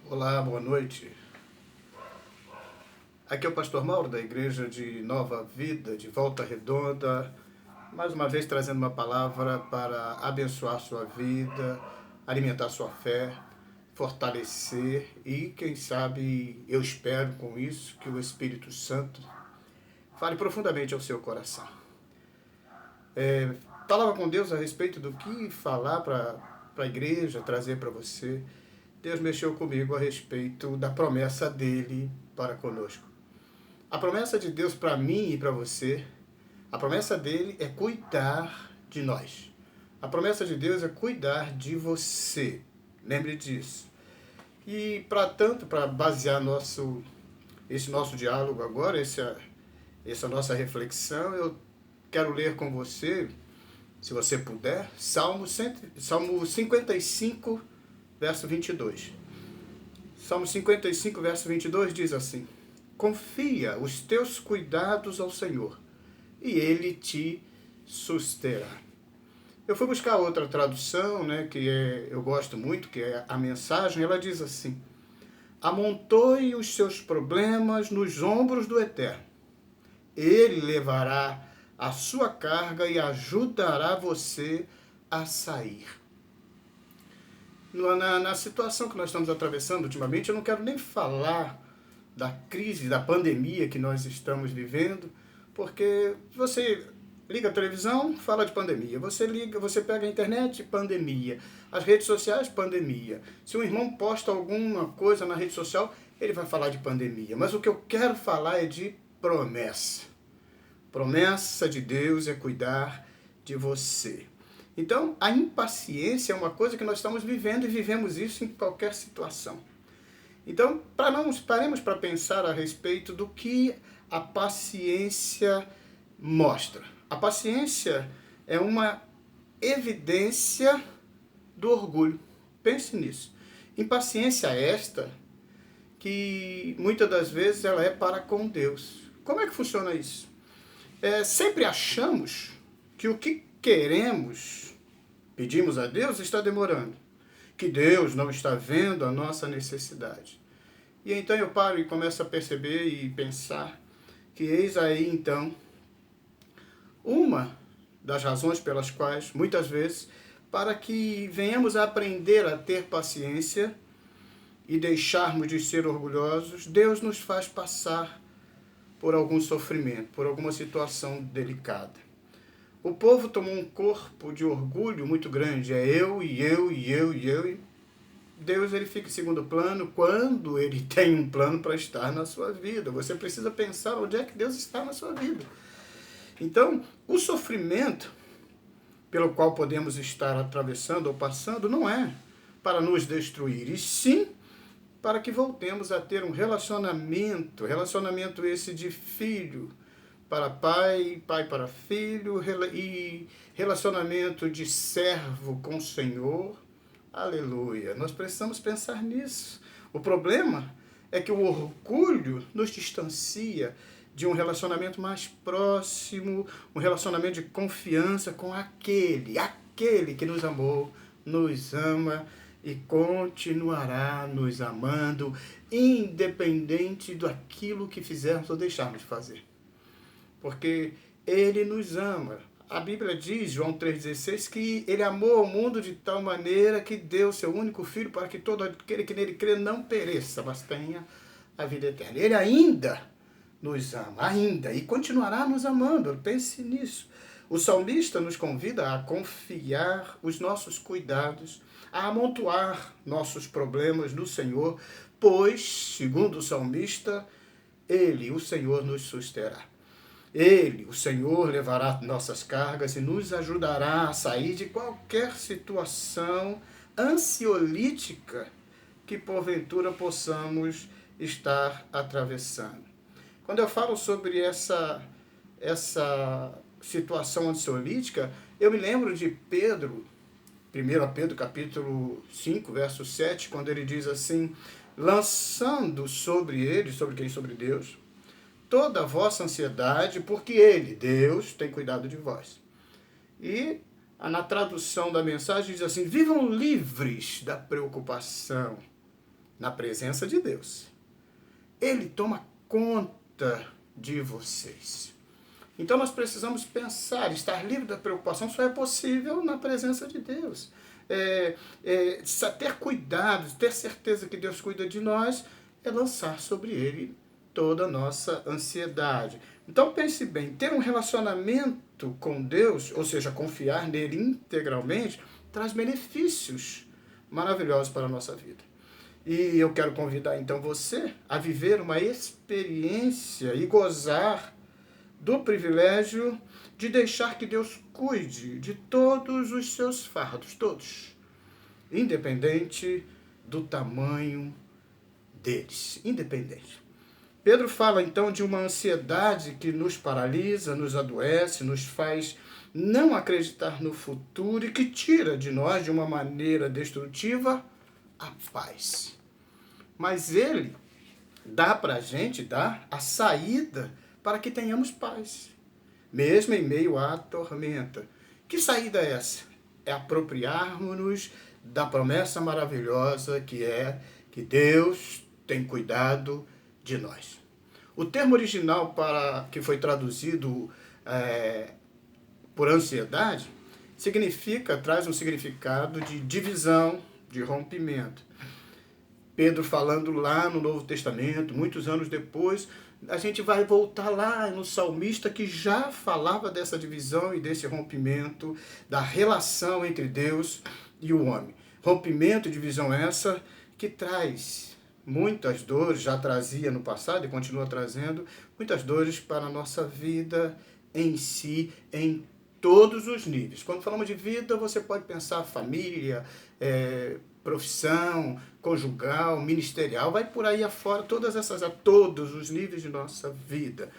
Olá, boa noite. Aqui é o Pastor Mauro, da Igreja de Nova Vida, de Volta Redonda, mais uma vez trazendo uma palavra para abençoar sua vida, alimentar sua fé, fortalecer e, quem sabe, eu espero com isso que o Espírito Santo fale profundamente ao seu coração. Falava com Deus a respeito do que falar para a igreja, trazer para você. Deus mexeu comigo a respeito da promessa dele para conosco. A promessa de Deus para mim e para você, a promessa dele é cuidar de nós. A promessa de Deus é cuidar de você. Lembre disso. E para basear esse nosso diálogo agora, essa nossa reflexão, eu quero ler com você, se você puder, Salmo 55, verso 22. Salmo 55, verso 22 diz assim: confia os teus cuidados ao Senhor, e Ele te susterá. Eu fui buscar outra tradução, eu gosto muito, que é a Mensagem. Ela diz assim: amontoe os seus problemas nos ombros do Eterno. Ele levará a sua carga e ajudará você a sair. Na situação que nós estamos atravessando ultimamente, eu não quero nem falar da crise, da pandemia que nós estamos vivendo, porque você liga a televisão, fala de pandemia. Você pega a internet, pandemia. As redes sociais, pandemia. Se um irmão posta alguma coisa na rede social, ele vai falar de pandemia. Mas o que eu quero falar é de promessa. Promessa de Deus é cuidar de você. Então, a impaciência é uma coisa que nós estamos vivendo e vivemos isso em qualquer situação. Então, paremos para pensar a respeito do que a paciência mostra. A paciência é uma evidência do orgulho. Pense nisso. Impaciência esta que muitas das vezes ela é para com Deus. Como é que funciona isso? Sempre achamos que o que pedimos a Deus, está demorando. Que Deus não está vendo a nossa necessidade. E então eu paro e começo a perceber e pensar que eis aí então uma das razões pelas quais, muitas vezes, para que venhamos a aprender a ter paciência e deixarmos de ser orgulhosos, Deus nos faz passar por algum sofrimento, por alguma situação delicada. O povo tomou um corpo de orgulho muito grande. É eu, e eu, e eu, e eu. E Deus ele fica em segundo plano quando ele tem um plano para estar na sua vida. Você precisa pensar onde é que Deus está na sua vida. Então, o sofrimento pelo qual podemos estar atravessando ou passando não é para nos destruir, e sim para que voltemos a ter um relacionamento esse de filho para pai, pai para filho, e relacionamento de servo com o Senhor. Aleluia. Nós precisamos pensar nisso. O problema é que o orgulho nos distancia de um relacionamento mais próximo, um relacionamento de confiança com aquele que nos amou, nos ama e continuará nos amando, independente daquilo que fizermos ou deixarmos de fazer. Porque ele nos ama. A Bíblia diz, João 3,16, que ele amou o mundo de tal maneira que deu seu único filho para que todo aquele que nele crê não pereça, mas tenha a vida eterna. Ele ainda nos ama, ainda, e continuará nos amando. Pense nisso. O salmista nos convida a confiar os nossos cuidados, a amontoar nossos problemas no Senhor, pois, segundo o salmista, ele, o Senhor, nos susterá. Ele, o Senhor, levará nossas cargas e nos ajudará a sair de qualquer situação ansiolítica que porventura possamos estar atravessando. Quando eu falo sobre essa situação ansiolítica, eu me lembro de Pedro, 1 Pedro capítulo 5, verso 7, quando ele diz assim: lançando sobre ele, sobre quem? Sobre Deus, toda a vossa ansiedade, porque ele, Deus, tem cuidado de vós. E na tradução da mensagem diz assim: vivam livres da preocupação. na presença de Deus. Ele toma conta de vocês. Então nós precisamos pensar, estar livre da preocupação só é possível na presença de Deus. Ter cuidado, ter certeza que Deus cuida de nós, é lançar sobre Ele toda a nossa ansiedade. Então pense bem, ter um relacionamento com Deus, ou seja, confiar nele integralmente, traz benefícios maravilhosos para a nossa vida. E eu quero convidar então você a viver uma experiência e gozar do privilégio de deixar que Deus cuide de todos os seus fardos, todos, independente do tamanho deles, independente. Pedro fala então de uma ansiedade que nos paralisa, nos adoece, nos faz não acreditar no futuro e que tira de nós, de uma maneira destrutiva, a paz. Mas ele dá para a gente, dá a saída para que tenhamos paz, mesmo em meio à tormenta. Que saída é essa? É apropriarmos-nos da promessa maravilhosa que é que Deus tem cuidado de nós. O termo original que foi traduzido por ansiedade traz um significado de divisão, de rompimento. Pedro falando lá no Novo Testamento, muitos anos depois, a gente vai voltar lá no salmista que já falava dessa divisão e desse rompimento, da relação entre Deus e o homem. Rompimento e divisão essa que traz muitas dores, já trazia no passado e continua trazendo muitas dores para a nossa vida em si, em todos os níveis. Quando falamos de vida, você pode pensar família, profissão, conjugal, ministerial, vai por aí afora, todos os níveis de nossa vida.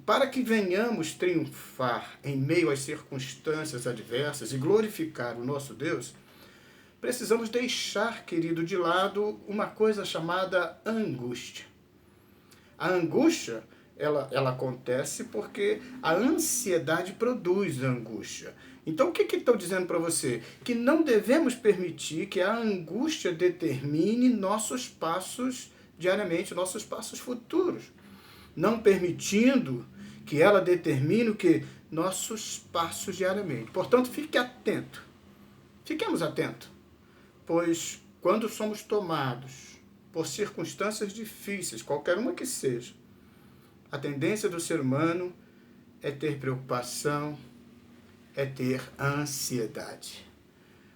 Para que venhamos triunfar em meio às circunstâncias adversas e glorificar o nosso Deus, precisamos deixar, querido, de lado uma coisa chamada angústia. A angústia, ela acontece porque a ansiedade produz angústia. Então, o que estou dizendo para você? Que não devemos permitir que a angústia determine nossos passos diariamente, nossos passos futuros. Não permitindo que ela determine o que? Nossos passos diariamente. Portanto, fique atento. Fiquemos atentos. Pois, quando somos tomados por circunstâncias difíceis, qualquer uma que seja, a tendência do ser humano é ter preocupação, é ter ansiedade.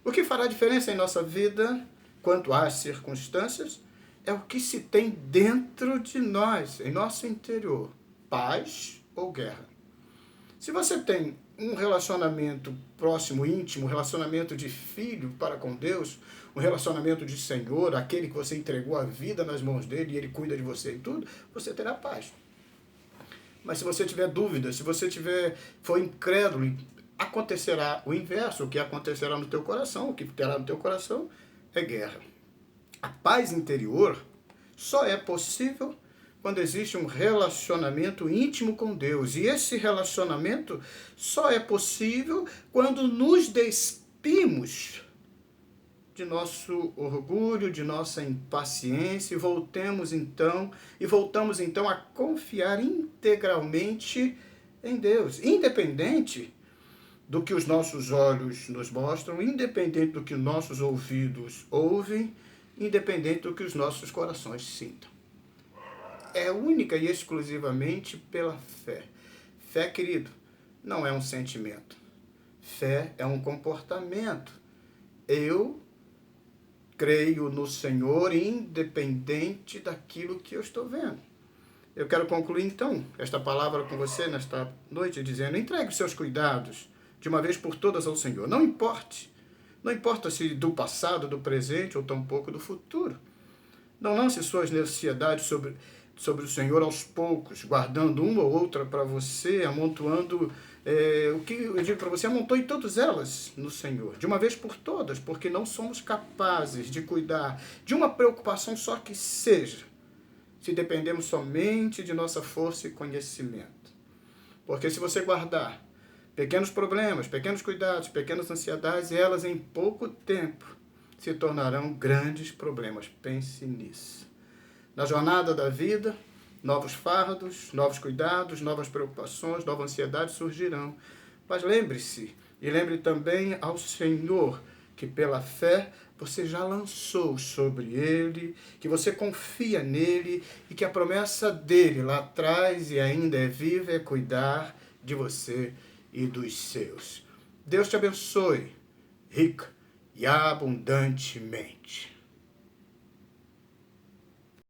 O que fará diferença em nossa vida quanto às circunstâncias é o que se tem dentro de nós, em nosso interior, paz ou guerra. Se você tem um relacionamento próximo, íntimo, um relacionamento de filho para com Deus, um relacionamento de Senhor, aquele que você entregou a vida nas mãos dele e ele cuida de você em tudo, você terá paz. Mas se você tiver dúvidas, se você for incrédulo, acontecerá o inverso. O que acontecerá no teu coração, o que terá no teu coração é guerra. A paz interior só é possível quando existe um relacionamento íntimo com Deus. E esse relacionamento só é possível quando nos despimos de nosso orgulho, de nossa impaciência e voltamos então a confiar integralmente em Deus, independente do que os nossos olhos nos mostram, independente do que nossos ouvidos ouvem, independente do que os nossos corações sintam. É única e exclusivamente pela fé. Fé, querido, não é um sentimento. Fé é um comportamento. Eu creio no Senhor independente daquilo que eu estou vendo. Eu quero concluir então esta palavra com você nesta noite dizendo: entregue os seus cuidados de uma vez por todas ao Senhor. Não importa se do passado, do presente ou tampouco do futuro. Não lance suas ansiedades sobre o Senhor aos poucos, guardando uma ou outra para você, amontoando o que eu digo para você, amontoe todas elas no Senhor, de uma vez por todas, porque não somos capazes de cuidar de uma preocupação só que seja, se dependemos somente de nossa força e conhecimento. Porque se você guardar pequenos problemas, pequenos cuidados, pequenas ansiedades, elas em pouco tempo se tornarão grandes problemas. Pense nisso. Na jornada da vida, novos fardos, novos cuidados, novas preocupações, nova ansiedade surgirão. Mas lembre-se, e lembre também ao Senhor, que pela fé você já lançou sobre Ele, que você confia nele e que a promessa dele lá atrás e ainda é viva é cuidar de você e dos seus. Deus te abençoe, rica e abundantemente.